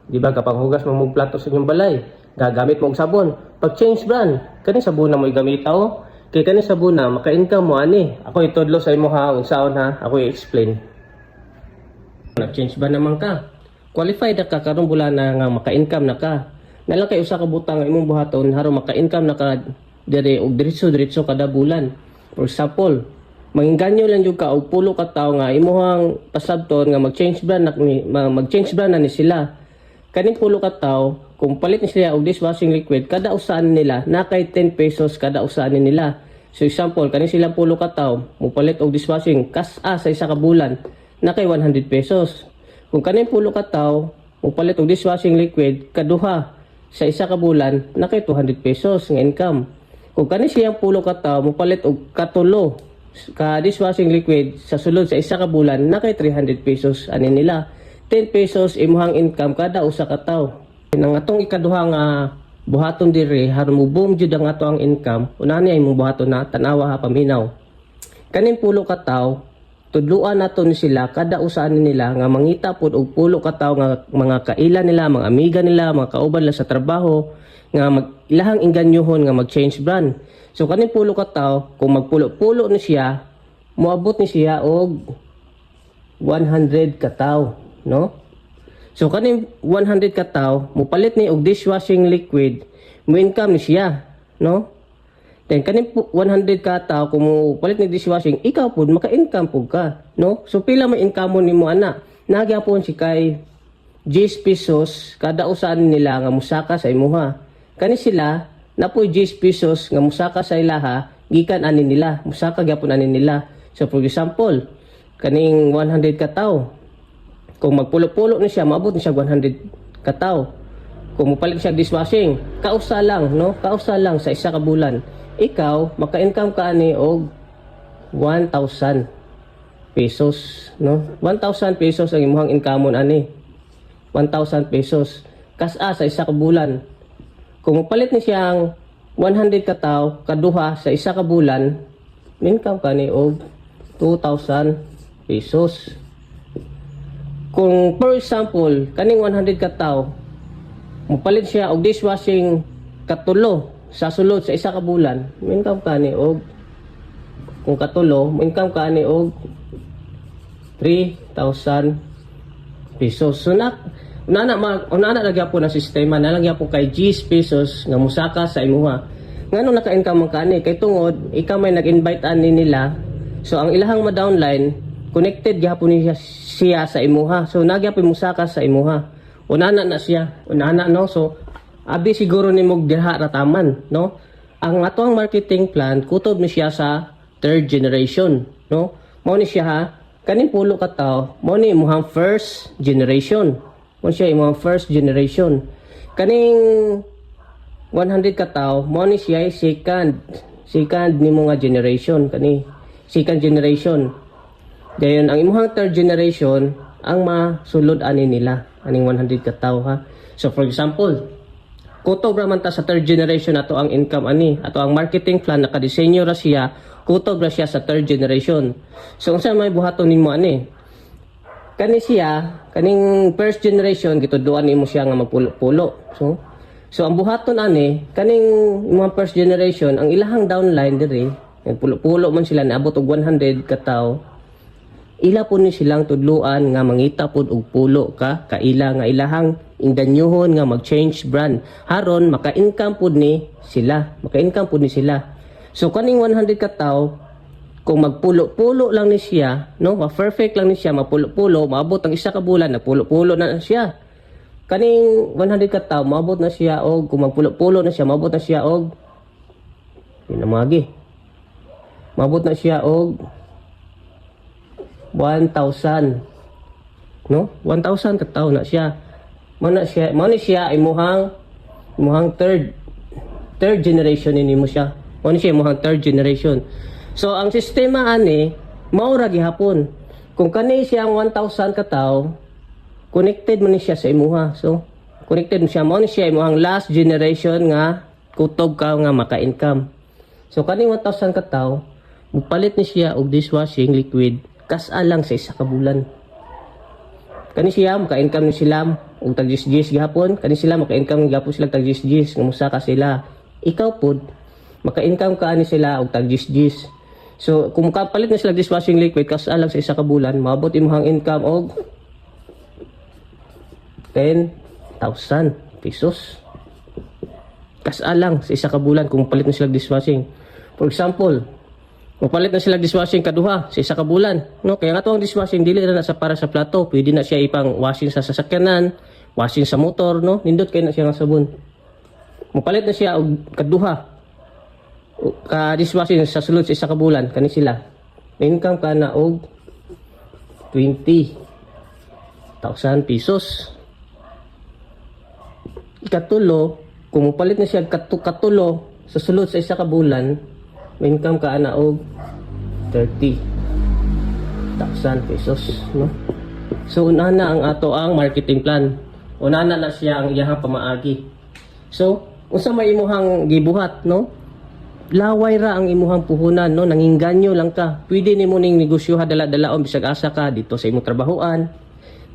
Di ba kapag hugas mo mong plato sa inyong balay, gagamit mo og sabon. Pag change brand, kani sabon na mo igamitaw. Kay kani sabon na maka-income mo ani. Ako itudlo sa imo ha, unsaon ha, ako i-explain. Nag-change ba naman ka? Qualified na ka karong bulan na nga maka-income na ka. Nalang kay usa ka butang nga imong buhaton haron maka-income na ka dire og diretso kada bulan. For example, manginganyo lang jud ka og pulo ka tawo nga imong pasabton nga mag-change brand na ni sila. Kaning pulo ka tawo, kung palit ni sila og dishwashing liquid, kada usaan nila nakay 10 pesos kada usaan nila. So example, kaning silang pulo ka tawo, mo palit og dishwashing kas-a sa isa ka bulan, nakay 100 pesos. Kung kaning pulo ka tawo, mo palit og dishwashing liquid kaduha sa isa ka bulan, nakay 200 pesos nga income. Kung kaning siyang pulo ka tawo, mo palit og katulo ka dishwashing liquid sa sulod sa isa ka bulan, nakay 300 pesos ani nila. 10 pesos imuhang income kada usa ka tawo. Nang atong ikaduha nga buhaton diri haron mo boom jud ang ato ang income, una niya imong buhaton na tanawa ha paminaw. Kaning pulo ka tawo, tudluan nato ni sila kada usaan nila nga mangita pud og pulo ka tawo nga mga kaila nila, mga amiga nila, mga kauban nila sa trabaho nga ilahang inganyohon nga mag-change brand. So kaning pulo ka tawo, kung magpulo-pulo ni siya, moabot ni siya og 100 ka tawo, no? So kaning 100 ka tawo, mopalit ni og dishwashing liquid, mo income ni siya, no? Then kaning 100 ka tawo kung mopalit ni dishwashing, ikaw pud maka-income pud ka, no? So pila may income nimo ana? Nagyapon si kay 10 pesos kada usaan nila nga musaka sa imuha. Kani sila napoy 10 pesos nga musaka sa ilaha, gikan ani nila, musaka gyapon ani nila. So for example, kaning 100 ka tawo, kung magpulo-pulo ni siya, maabot ni siya 100 ka tawo. Kung mupalit siya dishwashing, kausa lang, no? Kausa lang sa isa ka bulan. Ikaw, maka-income ka ani og 1,000 pesos, no? 1,000 pesos ang imong income ani. 1,000 pesos. Kas-a sa isa ka bulan. Kung mupalit ni siyang 100 ka tawo, kaduha sa isa ka bulan, income ka ni og 2,000 pesos. Kung for example, kaning 100 ka tawo, mupalit siya og dishwashing katulo sa sulod sa isa ka bulan, income ka ni og kung katulo, income ka ni og 3,000 pesos. So una na nagyapon ang sistema, nalagyapon kay 10 pesos nga musaka sa imuha. Ngano naka-income ka ni kay tungod ikaw may nag-invite ani nila. So ang ilahang ma-downline connected gyapon siya sa imuha. So nagyapon musaka sa imuha. Unana na siya. Unana no. So abi siguro nimo diha rataman, no? Ang ato ang marketing plan kutob ni siya sa third generation, no? Mao ni siya ha. Kaning pulo ka tawo, mao ni imong first generation. Mao siya imong first generation. Kaning 100 ka tawo, mao ni siya second nimo nga generation, kani second generation. Dayon ang imong third generation ang masulod ani nila aning 100 ka tawo ha. So for example, kutob ra man ta sa third generation ato ang income ani, ato ang marketing plan nakadesenyo ra siya, kutob ra siya sa third generation. So unsa may buhaton nimo ani? Kani siya, kaning first generation gitudloan nimo siya nga magpulo-pulo. So ang buhaton ani, kaning imong first generation, ang ilahang downline diri, pulo-pulo man sila naabot og 100 ka tawo. Ila po ni silang tudluan nga mangita pod og pulo ka kaila nga ilahang inganyohon nga mag-change brand haron maka-income pod ni sila, So kaning 100 ka tawo, kung magpulo-pulo lang ni siya, no, perfect lang ni siya, mapulo-pulo, maabot ang isa ka bulan, nagpulo-pulo na siya. Kaning 100 ka tawo, maabot na siya og kung magpulo-pulo na siya, maabot na siya og maabot na siya og 1,000, no? 1,000 ka tawo na siya. Mao ni siya imuhang third generation nimo siya. Mao ni siya imuhang third generation. So ang sistema ani mao ra gihapon. Kung kani siya ang 1,000 ka tawo, connected man ni siya sa imuha. So connected mo siya, mao ni siya imuhang last generation nga kutob ka nga maka-income. So kaning 1,000 ka tawo, mupalit ni siya og dishwashing liquid kas-a lang sa isa ka bulan. Kani siya maka-income ni sila og tag 10 gihapon, kani sila maka-income gihapon sila tag 10 ngamusta ka sila. Ikaw pod maka-income ka ani sila og tag 10. So kung kapalit na sila dishwashing liquid kas alang sa isa ka bulan, maabot imong income og 10,000 pesos. Kasalang sa isa ka bulan kung palit na sila dishwashing. For example, kung palit na sila dishwashing kaduha sa isa ka bulan, no? Kaya nga to ang dishwashing dili na sa para sa plato, pwede na siya ipang washing sa sasakyanan, washing sa motor, no? Nindot kay na siya ng sabon. Mupalit na siya og kaduha ka dishwashing sa sulod sa isa ka bulan kani sila. Income ka na og 20,000 pesos. Ikatulo, kung mupalit na siya katulo sa sulod sa isa ka bulan, may income ka na og 30,000 pesos, no? So unana ang ato ang marketing plan. Unana na siya ang iyahang pamaagi. So unsa may imuhang gibuhat, no? Laway ra ang imuhang puhunan, no? Nanginganyo lang ka. Pwede nimo ning negosyo dala-dalaon bisag asa ka dito sa imong trabahoan,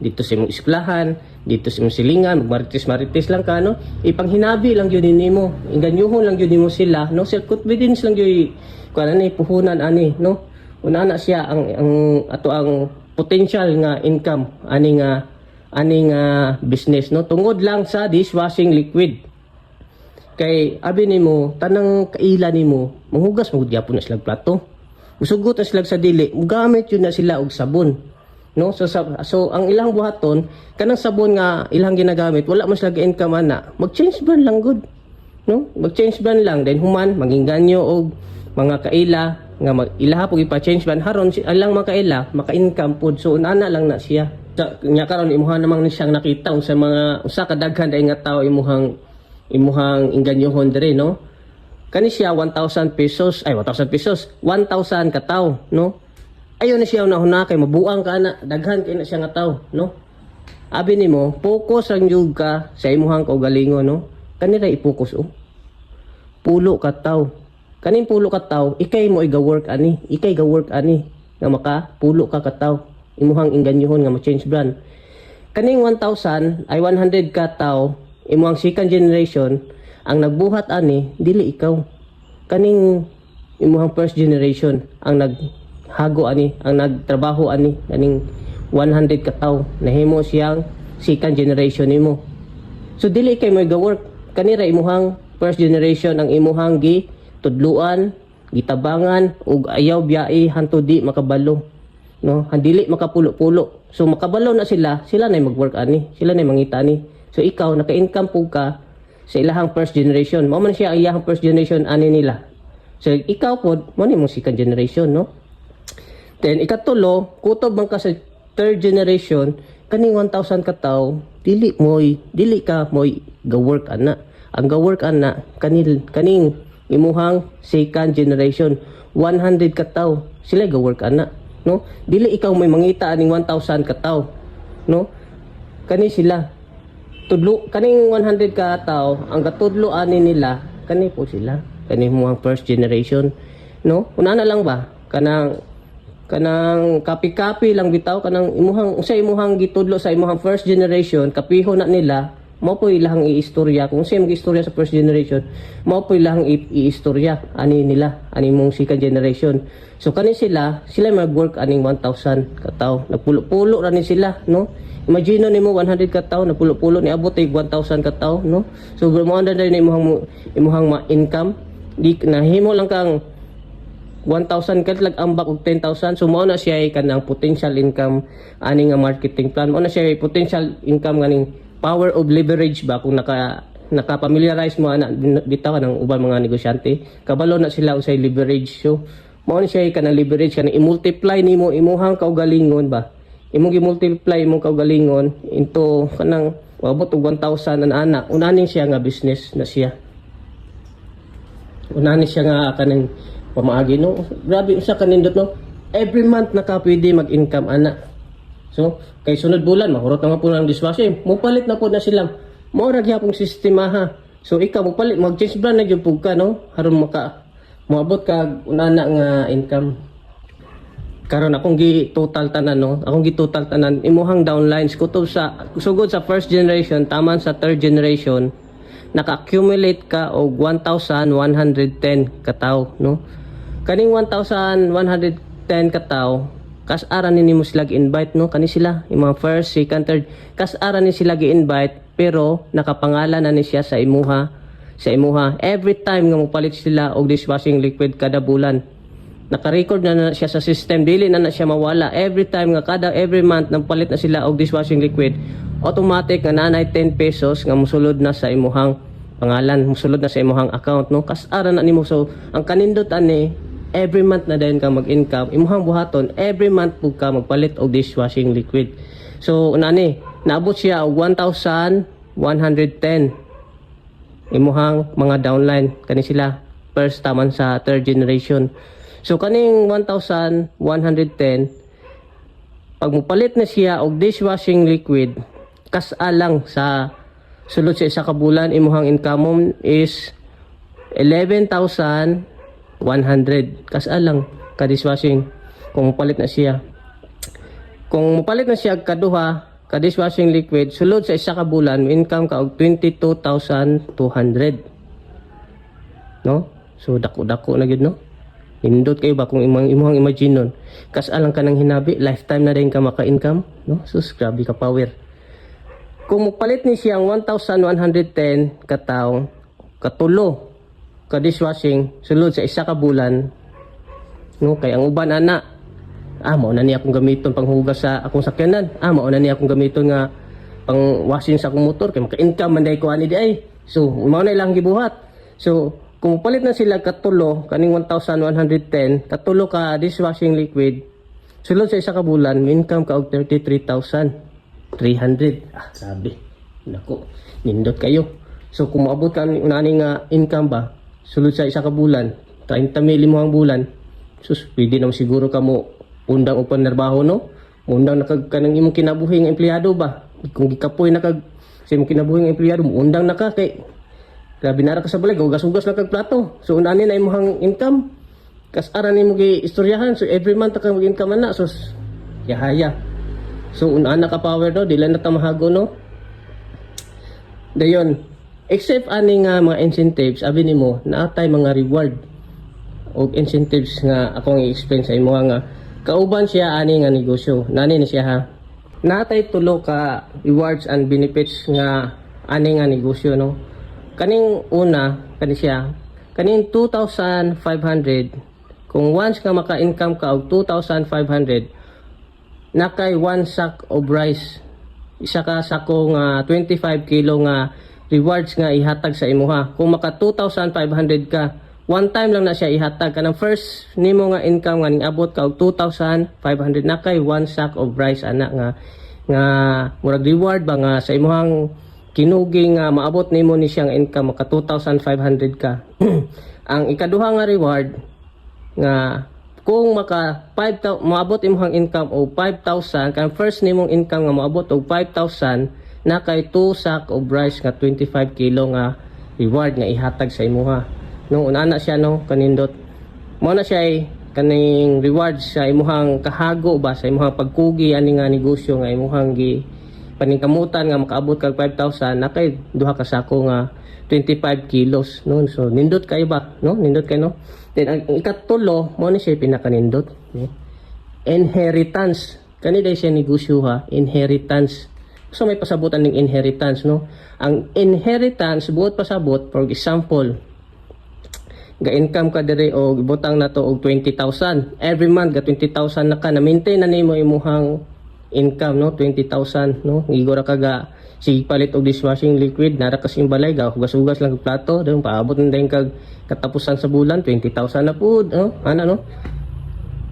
dito sa imong eskwelahan, dito sa imong silingan, magmarites-marites lang ka, no? Ipanghinabi lang yun nimo, inganyohon lang yun nimo sila, no? Self-confidence lang yun, kung ano puhunan ani, no? Una na siya ang ato ang potential nga income ani nga business, no? Tungod lang sa dishwashing liquid. Kay abi nimo tanang kaila nimo, manghugas magud gyapon na sila plato. Usugot na sila sa dili, gamit yun na sila og sabon. No, so ang ilang buhaton kanang sabon nga ilang ginagamit wala man sila income ana, mag-change brand lang good, no? Mag-change brand lang then human manginganyo og mga kaila nga ilaha pug ipa-change brand haron ilang mga kaila maka-income pod. So ana lang na siya nya karon imuha namang ni siyang nakita sa mga usa ka daghan day nga tawo imuhang inganyohon dire, no? Kani siya 1,000 pesos 1,000 ka tawo, no? Ayaw na siya una kay mabuang ka na daghan kay na siya nga tawo, no? Abi nimo focus ang jud ka sa imuhang kaugalingon, no? Kanira i-focus pulo ka tawo. Kaning pulo ka tawo ikay mo iga-work ani nga maka pulo ka tawo imuhang inganyohon nga ma-change brand. Kaning 1,000 ay 100 ka tawo imuhang second generation ang nagbuhat ani dili ikaw. Kaning imuhang first generation ang hago ani ang nagtrabaho ani kaning 100 ka tawo nahimo siyang second generation nimo. So dili kay mo ga-work kanira imuhang first generation ang imuhang tudluan, gitabangan ug ayaw biyai hanto di makabalo, no? Handili makapulo-pulo. So makabalo na sila na mag-work ani, sila na mangita ani. So ikaw naka-income pug ka sa ilahang first generation. Mao man siya ang iyahang first generation ani nila. So ikaw pod mo ni mong second generation, no? Then ikatulo, kutob man ka sa third generation, kaning 1,000 ka tawo, dili ka moy ga-work ana. Ang ga-work ana kaning imuhang second generation, 100 ka tawo, sila ga-work ana, no? Dili ikaw may mangita aning 1,000 ka tawo, no? Kani sila kaning 100 ka tawo, ang katudlo ani nila kani po sila, kani imuhang first generation, no? Una na lang ba kanang copy lang bitaw kanang imuhang gitudlo sa imuhang first generation, kapiho na nila, mao po ilang iistorya kung same istorya sa first generation, mao po ilang iistorya ani nila ani mong second generation. So kani sila mag-work aning 1,000 ka tawo, nagpulo-pulo ra ni sila, no? Imagine nimo 100 ka tawo nagpulo-pulo ni abot ay 1,000 ka tawo, no? So mo na din imuhang income di nahimo lang kang 1,000 ka lag ambak og 10,000. So mao na siya kanang potential income ani nga marketing plan. Mao na siya potential income nganing power of leverage ba kung naka-familiarize mo ana bitaw ng ubang mga negosyante. Kabalo na sila usay leverage. So mao na siya kanang leverage kanang i-multiply nimo imuhang kaugalingon ba. Imong gi-multiply imong kaugalingon into kanang abot og 1,000 ana. Unanin siya nga business na siya. Unanin siya nga kanang pamaagi, no? Grabe usa kanindot, no? Every month naka pwede mag-income ana. So kay sunod bulan mahurot na po ng dishwashing, mupalit na po na sila, mao ra gyapong sistema ha. So ikaw mupalit mag-change brand na gyud pug ka, no? Haron moabot ka unana nga income. karon akong gi total tanan no, akong gi total tanan imuhang downlines kutob sa sugod sa first generation taman sa third generation naka-accumulate ka og 1,110 kataw no. Kaning 1,110 kataw kas ara ni nimo sila gi-invite no, kani sila yung mga first, second, third kas ara ni sila gi-invite pero nakapangalan na ni siya sa imuha every time nga mopalit sila og dishwashing liquid kada bulan. Naka-record na siya sa system, dili na siya mawala. Every time nga every month nang palit na sila og dishwashing liquid, automatic nga nanay 10 pesos nga mosulod na sa imuhang pangalan, mosulod na sa imuhang account no. Kas ara na nimo, so ang kanindot ani every month na dayon ka mag-income, imuhang buhaton every month pug ka magpalit og dishwashing liquid. So unani naabot siya og 1,110 imuhang mga downline kani sila first taman sa third generation. So kaning 1,110 pag mupalit na siya og dishwashing liquid kas alang sa sulod sa isa ka bulan imuhang income is 11,100 kas alang ka dishwashing kung mupalit na siya. Kung mupalit na siya kaduha ka dishwashing liquid sulod sa isa ka bulan income ka og 22,200 no. So dako-dako na gyud no. Nindot kayo ba kung imuhang imagine nun. Kas alang ka ng hinabi, lifetime na rin ka maka-income. No? Sus, grabe ka power. Kung mupalit ni siyang 1,110 kataw, katulo, ka dishwashing, sulod sa isa ka bulan, no? Kaya ang uban ana, mauna niya akong gamiton panghugas sa akong sakyanan. Mauna niya akong gamiton nga pang washing sa akong motor. Kaya maka-income man dahil ko ani di ay. So, mauna ilang gibuhat. So, kung palit na sila katulo, kaning 1,110, katulo ka dishwashing liquid, sulod sa isa ka bulan, income ka og 33,300. Sabi. Nako, nindot kayo. So kung maabot ka unani nga income ba, sulod sa isa ka bulan, 30,000 mo ang bulan, sus, pwede naman siguro ka mo undang o panarbaho no? Undang na kanang imong kinabuhi nga empleyado ba? Kung gikapoy na kag sa imong kinabuhi nga empleyado, undang na ka kay grabe na ra ka sa balay, ugas-ugas na kag plato. So unani na imong income. Kas ara nimo gi istoryahan. So every month ka mag-income na. So yahaya. So unana ka power no, dili na ta mahago no. Dayon, except ani nga mga incentives, abi nimo naatay mga reward o incentives nga akong i-explain sa imo nga kauban siya ani nga negosyo. Nani ni siya ha. Naatay tulo ka rewards and benefits nga ani nga negosyo no. Kaning una, kani siya, kaning 2,500, kung once ka maka-income ka og 2,500, nakay 1 sack of rice. Isa ka sako nga 25 kilo nga rewards nga ihatag sa imuha. Kung maka 2,500 ka, one time lang na siya ihatag. Kanang first nimo nga income nga niabot ka og 2,500, nakay 1 sack of rice ana nga murag reward ba nga sa imuhang kinugi nga maabot nimo ni siyang income maka 2,500 ka. Ang ikaduha nga reward nga kung maka 5,000 maabot imong income o 5,000 kan first nimong income nga maabot og 5,000 na kay 2 sack of rice nga 25 kilo nga reward nga ihatag sa imuha. No una na siya no kanindot. Mao na siya kaning rewards sa imuhang kahago ba sa imuhang pagkugi ani nga negosyo nga imuhang paningkamutan nga makaabot kag 5,000 na kay duha ka sako nga 25 kilos no. So nindot kayo ba no, nindot kayo no. Then ang ikatulo mo ni siya pinakanindot no? Inheritance kani dai siya negosyo ha, inheritance. So may pasabutan ning inheritance no. Ang inheritance buot pasabot, for example ga income ka dire o ibutang na to og 20,000 every month, ga 20,000 na ka na maintain na nimo imuhang income no, 20,000 no. Igora ka ga sige palit og dishwashing liquid nara ka balay ga hugas-hugas lang og plato dayon paabot na dayon kag katapusan sa bulan 20,000 na pud no. Ana no.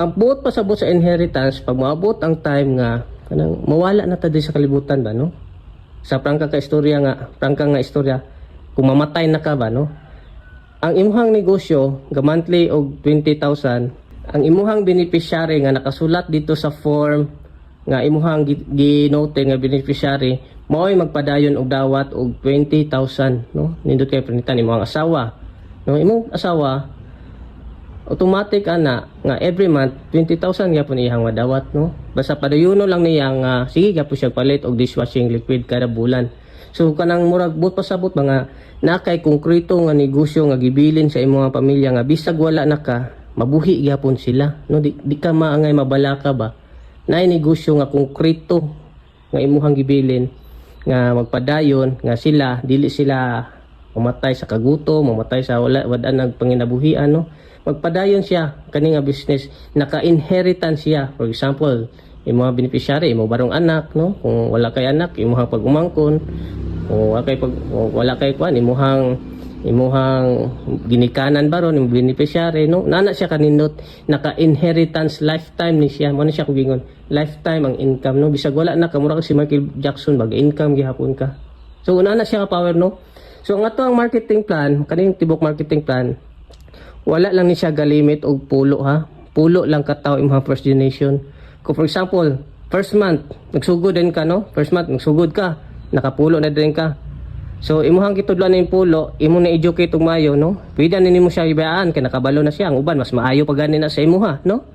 Ang buot pasabot sa inheritance pag maabot ang time nga kanang mawala na ta sa kalibutan ba no. Sa prangka ka istorya kung mamatay na ka ba no. Ang imuhang negosyo ga monthly og 20,000, ang imuhang beneficiary nga nakasulat dito sa form nga imuhang ginote nga beneficiary mao'y magpadayon og dawat og 20,000 no. Nindot kay panitan imong asawa no. Imong asawa automatic ana nga every month 20,000 gyapon iyang madawat no. Basta padayuno lang niya nga sige gyapon siya palit og dishwashing liquid kada bulan. So kanang murag but pasabot mga nakay konkreto nga negosyo nga gibilin sa imong pamilya nga bisag wala na ka mabuhi gyapon sila no. Di ka maangay mabalaka ba naay negosyo nga konkreto nga imuhang gibilin nga magpadayon nga sila dili sila mamatay sa kagutom, mamatay sa wala nag panginabuhian no. Magpadayon siya kani nga business, naka-inheritance siya. For example, imo mga beneficiary, imo barong anak no, kung wala kay anak, imuhang pag-umangkon, kung wala kay kwan, imuhang ginikanan baron imo beneficiary no. Nana siya kanindot, naka-inheritance lifetime ni siya. Mo na siya kugingon, lifetime ang income no. Bisag wala na kamura si Michael Jackson bag-income gihapon ka. So una na siya ka power no. So ang ato ang marketing plan, kaning tibok marketing plan, wala lang ni siya galimit og pulo ha. Pulo lang kataw imong first donation. Kung for example, first month nagsugod din ka no. First month nagsugod ka, nakapulo na din ka. So imuhang gitudlan ning pulo, imo na educate og mayo no. Pwede na nimo siya ibayaan kay nakabalo na siya. Ang uban mas maayo pa gani na sa imuha no.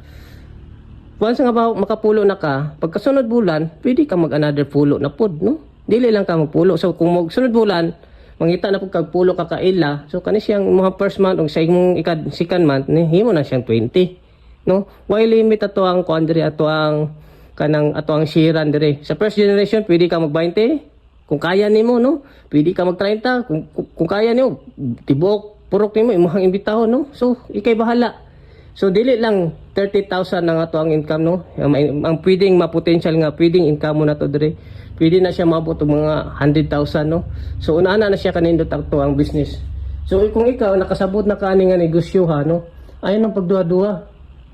Once nga ba makapulo na ka, pagkasunod bulan, pwede ka mag another pulo na pod no. Dili lang ka magpulo. So kung magsunod bulan mangita na pag kagpulo ka kaila, so kani siyang mga first month o sa imong second month ni himo na siyang 20 no. Why limit ato ang kuandre ato ang kanang ato ang shiran dire sa first generation. Pwede ka mag 20 kung kaya nimo no, pwede ka mag 30 kung kaya nimo, tibok purok nimo imong imbitahon no. So ikay bahala. So dili lang 30,000 ang ato ang income no. Ang pwedeng ma-potential nga pwedeng income mo na to dire, pwede na siya maabot og mga 100,000 no. So una na siya kanindot ato ang business. So kung ikaw nakasabot na kani nga negosyo ha no, ayon ang pagduha-duha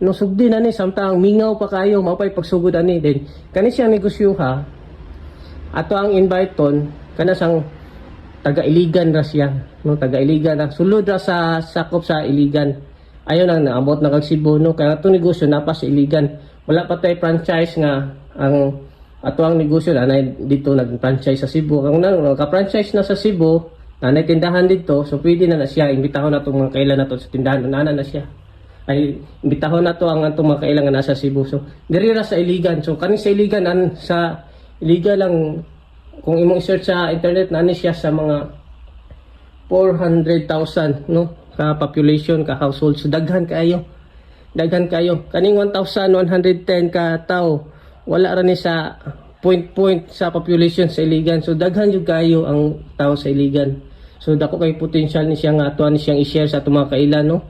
no, sugdi na ni samtang mingaw pa kayo mapay pagsugod ani din kani siyang negosyo ha. Ato ang invite ton kana sang taga Iligan ra siya no, taga Iligan ra sulod ra sa sakop sa Iligan. Ayon ang naabot na kag Cebu no, kaya ato negosyo napa sa Iligan. Wala pa tay franchise nga ang ato ang negosyo na dito nag-franchise sa Cebu. Kung naka-franchise na sa Cebu, nanay tindahan dito, so pwede na siya. Imbitahon na itong mga kailan na to sa tindahan. Nana na siya. Ay, imbitahon na to ang itong mga kailan nga nasa Cebu. So, dirira sa Iligan. So, kanin sa Iligan, sa Iligan lang, kung imong search sa internet, nani siya sa mga 400,000, no? Ka-population, ka-household. So, daghan kayo. Daghan kayo. Kaning 1,110 ka tao, wala ra ni sa point sa population sa Iligan. So daghan jud kayo ang tao sa Iligan. So dako kay potential ni siya nga atuan ni siyang i-share sa atong mga kailan no,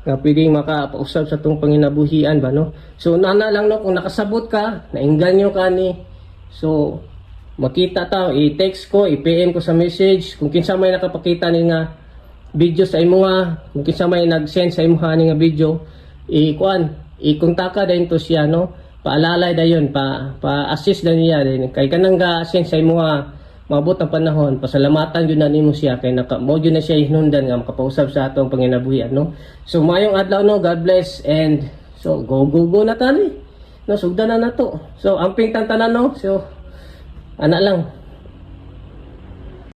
nga pwedeng makapausab sa atong panginabuhian ba no. So nana lang no, kung nakasabot ka, nainganyo ka ni, so makita ta, i-text ko, i-PM ko sa message kung kinsa may nakapakita ni nga video sa imuha, kung kinsa may nag-send sa imuha ni nga video, i-kontaka din to siya no. Paalalay dayon, pa-assist na niya din. Kay kanang ga-send sa imuha maabot ang panahon, pasalamatan yun na nimo siya kay mo yun na siya hinundan nga makapausab sa atong panginabuhian no. So mayong adlaw no, God bless, and so go na tani no, sugdan na nato. So amping tanan no, so ana lang.